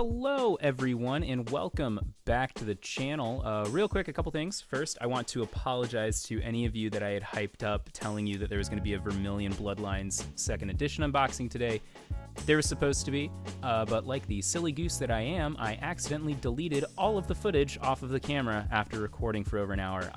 Hello, everyone, and welcome back to the channel. Real quick, a couple things. First, I want to apologize to any of you that I had hyped up telling you that there was going to be a Vermilion Bloodlines 2nd edition unboxing today. There was supposed to be, but like the silly goose that I am, I accidentally deleted all of the footage off of the camera after recording for over an hour.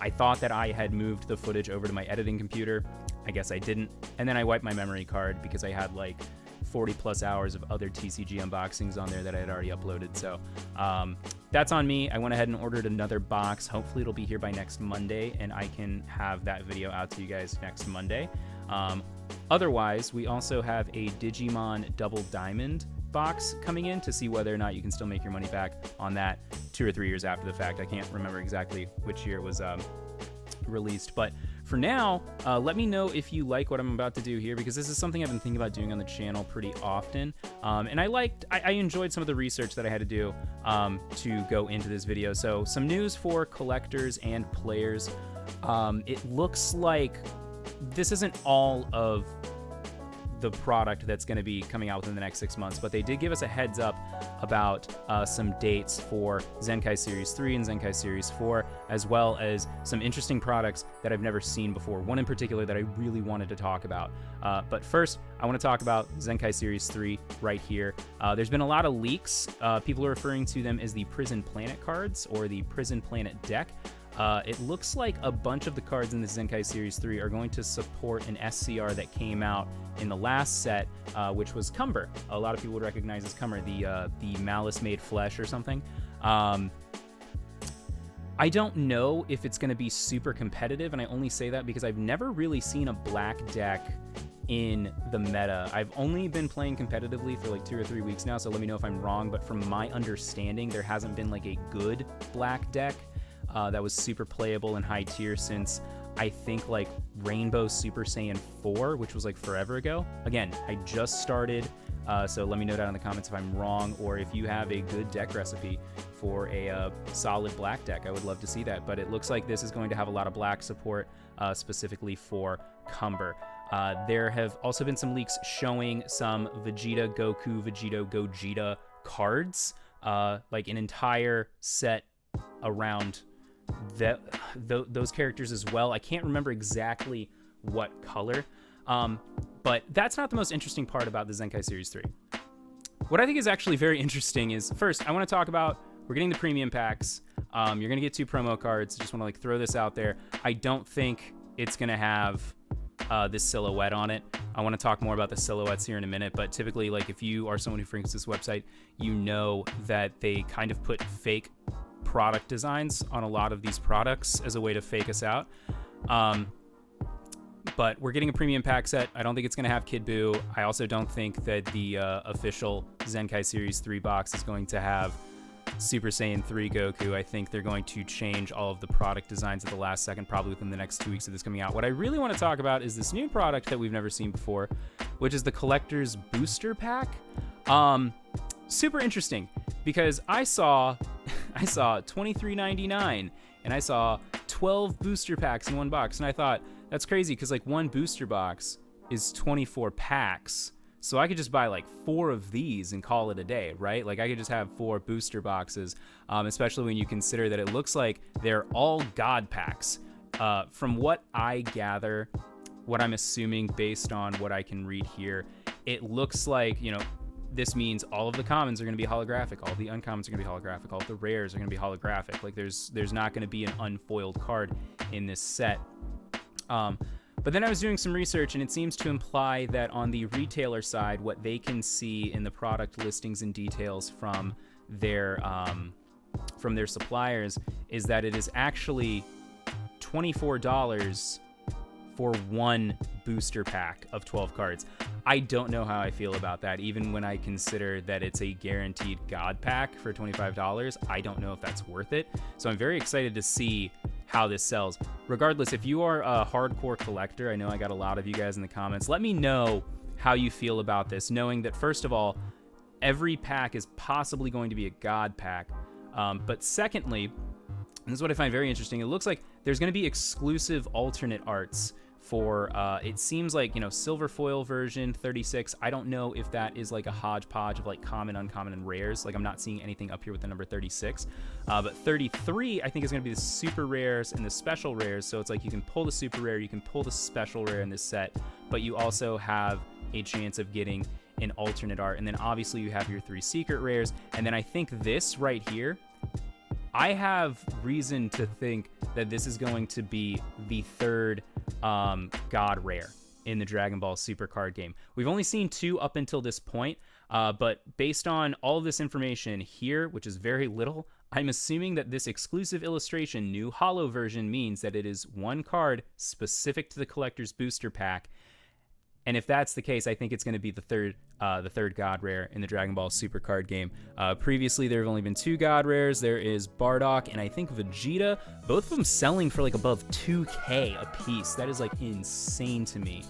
I thought that I had moved the footage over to my editing computer. I guess I didn't. And then I wiped my memory card because I had like 40 plus hours of other TCG unboxings on there that I had already uploaded. So that's on me. I went ahead and ordered another box. Hopefully it'll be here by next Monday and I can have that video out to you guys next Monday. Otherwise, we also have a Digimon Double Diamond box coming in to see whether or not you can still make your money back on that 2 or 3 years after the fact. I can't remember exactly which year it was released, but for now, let me know if you like what I'm about to do here, because this is something I've been thinking about doing on the channel pretty often. And I enjoyed some of the research that I had to do to go into this video. So some news for collectors and players. It looks like this isn't all of the product that's going to be coming out within the next 6 months, but they did give us a heads up about some dates for Zenkai Series 3 and Zenkai Series 4, as well as some interesting products that I've never seen before. One in particular that I really wanted to talk about. But first, I want to talk about Zenkai Series 3 right here. There's been a lot of leaks. People are referring to them as the Prison Planet cards or the Prison Planet deck. It looks like a bunch of the cards in the Zenkai Series 3 are going to support an SCR that came out in the last set, which was Cumber. A lot of people would recognize as Cumber, the Malice Made Flesh or something. I don't know if it's going to be super competitive, and I only say that because I've never really seen a black deck in the meta. I've only been playing competitively for like 2 or 3 weeks now, so let me know if I'm wrong, but from my understanding, there hasn't been like a good black deck that was super playable and high tier since I think like Rainbow Super Saiyan 4, which was like forever ago. Again, I just started, so let me know down in the comments if I'm wrong, or if you have a good deck recipe for a solid black deck. I would love to see that, but it looks like this is going to have a lot of black support, specifically for Cumber. There have also been some leaks showing some Vegeta Goku, Vegito Gogeta cards, like an entire set around those characters as well. I can't remember exactly what color, but that's not the most interesting part about the Zenkai Series 3. What I think is actually very interesting is, first, I want to talk about, we're getting the premium packs. You're going to get 2 promo cards. Just want to like throw this out there. I don't think it's going to have this silhouette on it. I want to talk more about the silhouettes here in a minute, but typically, like, if you are someone who frequents this website, you know that they kind of put fake product designs on a lot of these products as a way to fake us out. But we're getting a premium pack set. I don't think it's going to have Kid Buu. I also don't think that the official Zenkai Series 3 box is going to have Super Saiyan 3 Goku. I think they're going to change all of the product designs at the last second, probably within the next 2 weeks of this coming out. What I really want to talk about is this new product that we've never seen before, which is the Collector's Booster Pack. Super interesting, because I saw $23.99 and I saw 12 booster packs in one box, and I thought, that's crazy, because like one booster box is 24 packs, so I could just buy like 4 of these and call it a day, right? Like I could just have 4 booster boxes, especially when you consider that it looks like they're all God packs. From what I gather, what I'm assuming based on what I can read here, it looks like, you know, this means all of the commons are going to be holographic, all of the uncommons are going to be holographic, all of the rares are going to be holographic. Like there's not going to be an unfoiled card in this set. But then I was doing some research, and it seems to imply that on the retailer side, what they can see in the product listings and details from their suppliers is that it is actually $24 for one booster pack of 12 cards. I don't know how I feel about that, even when I consider that it's a guaranteed God pack for $25. I don't know if that's worth it. So I'm very excited to see how this sells. Regardless, if you are a hardcore collector, I know I got a lot of you guys in the comments, let me know how you feel about this, knowing that, first of all, every pack is possibly going to be a God pack. But secondly, and this is what I find very interesting, it looks like there's going to be exclusive alternate arts for it seems like, you know, silver foil version 36. I don't know if that is like a hodgepodge of like common, uncommon, and rares. Like I'm not seeing anything up here with the number 36, but 33 I think is going to be the super rares and the special rares. So it's like you can pull the super rare, you can pull the special rare in this set, but you also have a chance of getting an alternate art. And then obviously you have your 3 secret rares, and then I think this right here, I have reason to think that this is going to be the 3rd God rare in the Dragon Ball Super card game. We've only seen 2 up until this point, but based on all of this information here, which is very little, I'm assuming that this exclusive illustration, new holo version, means that it is 1 card specific to the collector's booster pack. And if that's the case, I think it's going to be the third God rare in the Dragon Ball Super card game. Previously, there have only been 2 God rares. There is Bardock and I think Vegeta, both of them selling for like above 2K a piece. That is like insane to me.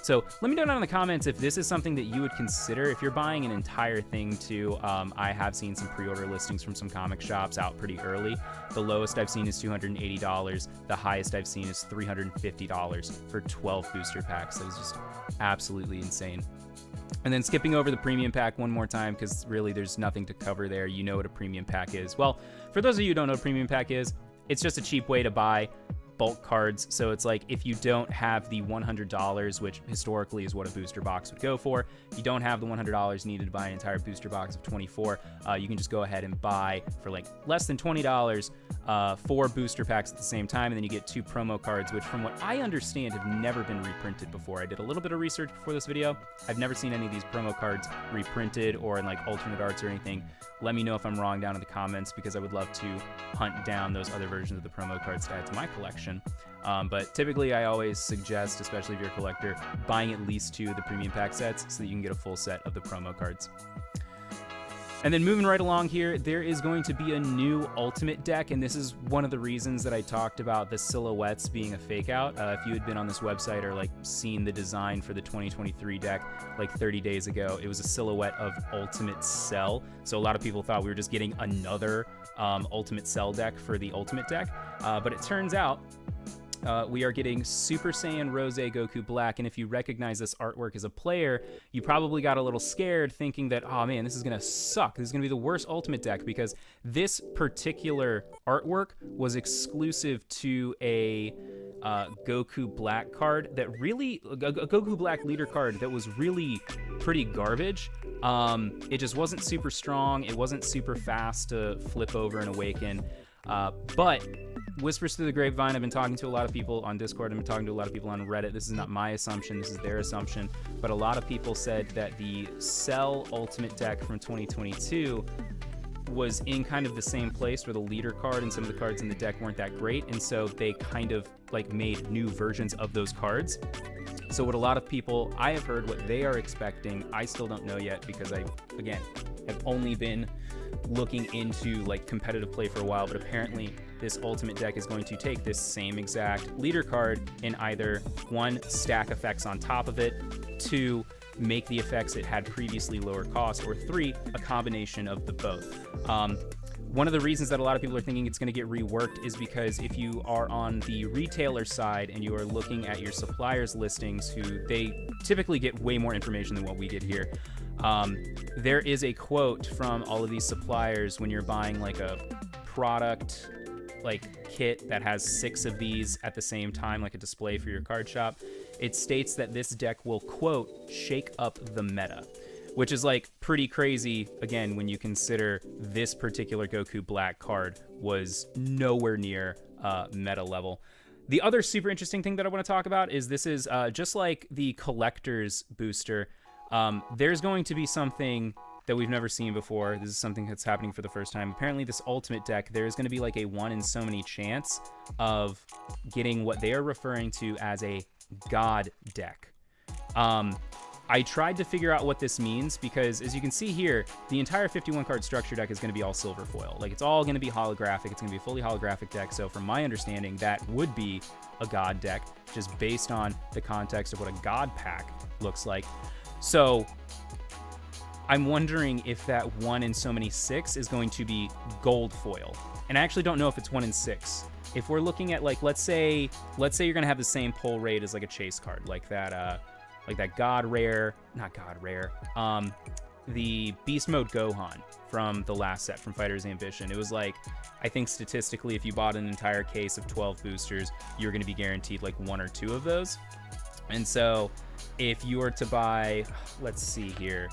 So let me know down in the comments if this is something that you would consider if you're buying an entire thing too. I have seen some pre-order listings from some comic shops out pretty early. The lowest I've seen is $280. The highest I've seen is $350 for 12 booster packs. That was just absolutely insane. And then skipping over the premium pack one more time, because really there's nothing to cover there. You know what a premium pack is. Well, for those of you who don't know what a premium pack is, it's just a cheap way to buy bulk cards. So it's like if you don't have the $100, which historically is what a booster box would go for, you don't have the $100 needed to buy an entire booster box of 24, you can just go ahead and buy for like less than $20 4 booster packs at the same time, and then you get 2 promo cards, which from what I understand have never been reprinted before. I did a little bit of research before this video. I've never seen any of these promo cards reprinted or in like alternate arts or anything. Let me know if I'm wrong down in the comments, because I would love to hunt down those other versions of the promo cards to add to my collection. But typically I always suggest, especially if you're a collector, buying at least 2 of the premium pack sets so that you can get a full set of the promo cards. And then moving right along here, there is going to be a new Ultimate deck, and this is one of the reasons that I talked about the silhouettes being a fake out. If you had been on this website or like seen the design for the 2023 deck like 30 days ago, it was a silhouette of Ultimate Cell. So a lot of people thought we were just getting another Ultimate Cell deck for the Ultimate deck, but it turns out we are getting Super Saiyan Rose Goku Black, and if you recognize this artwork as a player, you probably got a little scared thinking that, oh man, this is going to suck. This is going to be the worst Ultimate deck, because this particular artwork was exclusive to a Goku Black card that really, a Goku Black leader card that was really pretty garbage. It just wasn't super strong. It wasn't super fast to flip over and awaken. But whispers through the grapevine, I've been talking to a lot of people on Discord, I've been talking to a lot of people on Reddit. This is not my assumption, this is their assumption, but a lot of people said that the Cell Ultimate deck from 2022 was in kind of the same place where the leader card and some of the cards in the deck weren't that great, and so they kind of like made new versions of those cards. So what a lot of people, I have heard what they are expecting. I still don't know yet, because I, again, have only been looking into like competitive play for a while, but apparently this Ultimate deck is going to take this same exact leader card and either 1, stack effects on top of it, 2, make the effects it had previously lower cost, or 3, a combination of the both. One of the reasons that a lot of people are thinking it's going to get reworked is because if you are on the retailer side and you are looking at your suppliers listings, who they typically get way more information than what we get here, there is a quote from all of these suppliers when you're buying like a product like kit that has 6 of these at the same time, like a display for your card shop. It states that this deck will, quote, shake up the meta, which is like pretty crazy, again, when you consider this particular Goku Black card was nowhere near meta level. The other super interesting thing that I want to talk about is this is just like the collector's booster. There's going to be something that we've never seen before. This is something that's happening for the first time. Apparently this Ultimate deck, there's going to be like a 1 in so many chance of getting what they are referring to as a God deck. I tried to figure out what this means, because as you can see here, the entire 51 card structure deck is going to be all silver foil. Like, it's all going to be holographic. It's going to be a fully holographic deck. So from my understanding, that would be a God deck, just based on the context of what a God pack looks like. So I'm wondering if that 1 in so many 6 is going to be gold foil. And I actually don't know if it's 1 in 6. If we're looking at, like, let's say you're gonna have the same pull rate as like a chase card, like that God Rare, not God Rare, the Beast Mode Gohan from the last set, from Fighter's Ambition. It was like, I think statistically, if you bought an entire case of 12 boosters, you're going to be guaranteed like 1 or 2 of those. And so if you were to buy, let's see here,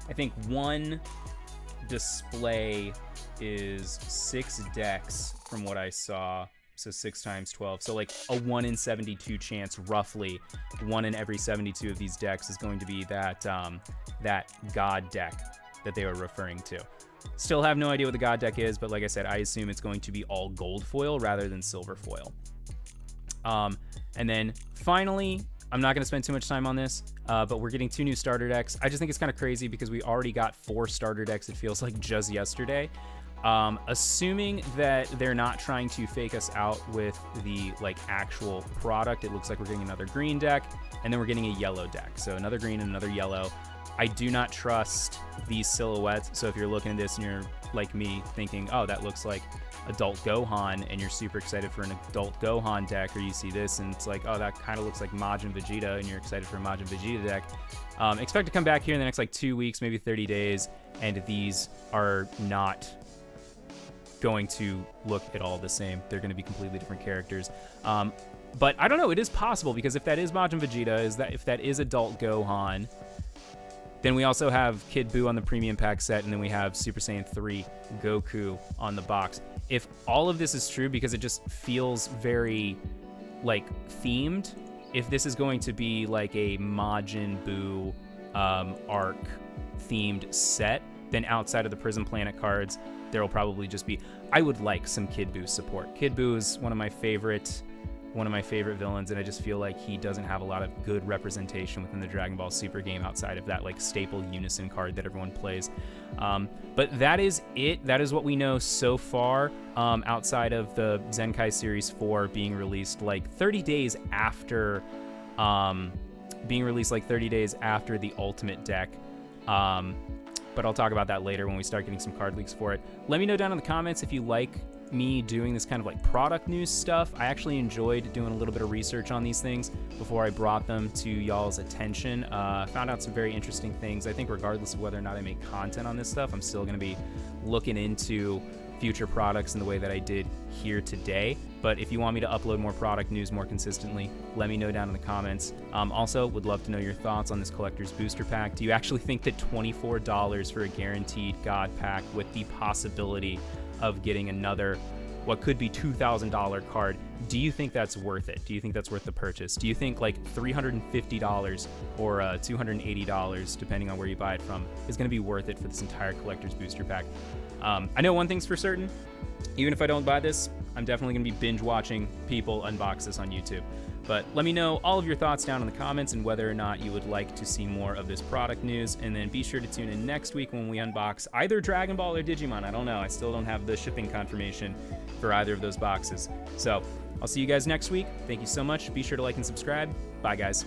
I think one display is 6 decks from what I saw. So 6 times 12. So like a 1 in 72 chance, roughly 1 in every 72 of these decks is going to be that that God deck that they were referring to. Still have no idea what the God deck is, but like I said, I assume it's going to be all gold foil rather than silver foil. And then finally, I'm not going to spend too much time on this, but we're getting 2 new starter decks. I just think it's kind of crazy because we already got 4 starter decks, it feels like, just yesterday. Assuming that they're not trying to fake us out with the like actual product, it looks like we're getting another green deck, and then we're getting a yellow deck. So another green and another yellow. I do not trust these silhouettes. So if you're looking at this and you're like me thinking, oh, that looks like adult Gohan, and you're super excited for an adult Gohan deck, or you see this and it's like, oh, that kind of looks like Majin Vegeta, and you're excited for a Majin Vegeta deck, expect to come back here in the next like 2 weeks, maybe 30 days, and these are not going to look at all the same. They're going to be completely different characters. But I don't know, it is possible, because if that is Majin Vegeta, if that is adult Gohan, then we also have Kid Buu on the premium pack set, and then we have Super Saiyan 3 Goku on the box. If all of this is true, because it just feels very like themed, if this is going to be like a Majin Buu arc themed set, then outside of the Prison Planet cards, there will probably just be, I would like some Kid Buu support. Kid Buu is one of my favorite villains, and I just feel like he doesn't have a lot of good representation within the Dragon Ball Super game outside of that like staple Unison card that everyone plays. But that is it. That is what we know so far, outside of the Zenkai Series 4 being released like 30 days after the Ultimate deck. But I'll talk about that later when we start getting some card leaks for it. Let me know down in the comments if you like me doing this kind of like product news stuff. I actually enjoyed doing a little bit of research on these things before I brought them to y'all's attention. Found out some very interesting things. I think regardless of whether or not I make content on this stuff, I'm still going to be looking into future products in the way that I did here today. But if you want me to upload more product news more consistently, let me know down in the comments. Also, would love to know your thoughts on this collector's booster pack. Do you actually think that $24 for a guaranteed God pack with the possibility of getting another, what could be $2,000 card, do you think that's worth it? Do you think that's worth the purchase? Do you think like $350 or $280, depending on where you buy it from, is going to be worth it for this entire collector's booster pack? I know one thing's for certain. Even if I don't buy this, I'm definitely going to be binge watching people unbox this on YouTube. But let me know all of your thoughts down in the comments and whether or not you would like to see more of this product news. And then be sure to tune in next week when we unbox either Dragon Ball or Digimon. I don't know. I still don't have the shipping confirmation for either of those boxes. So I'll see you guys next week. Thank you so much. Be sure to like and subscribe. Bye, guys.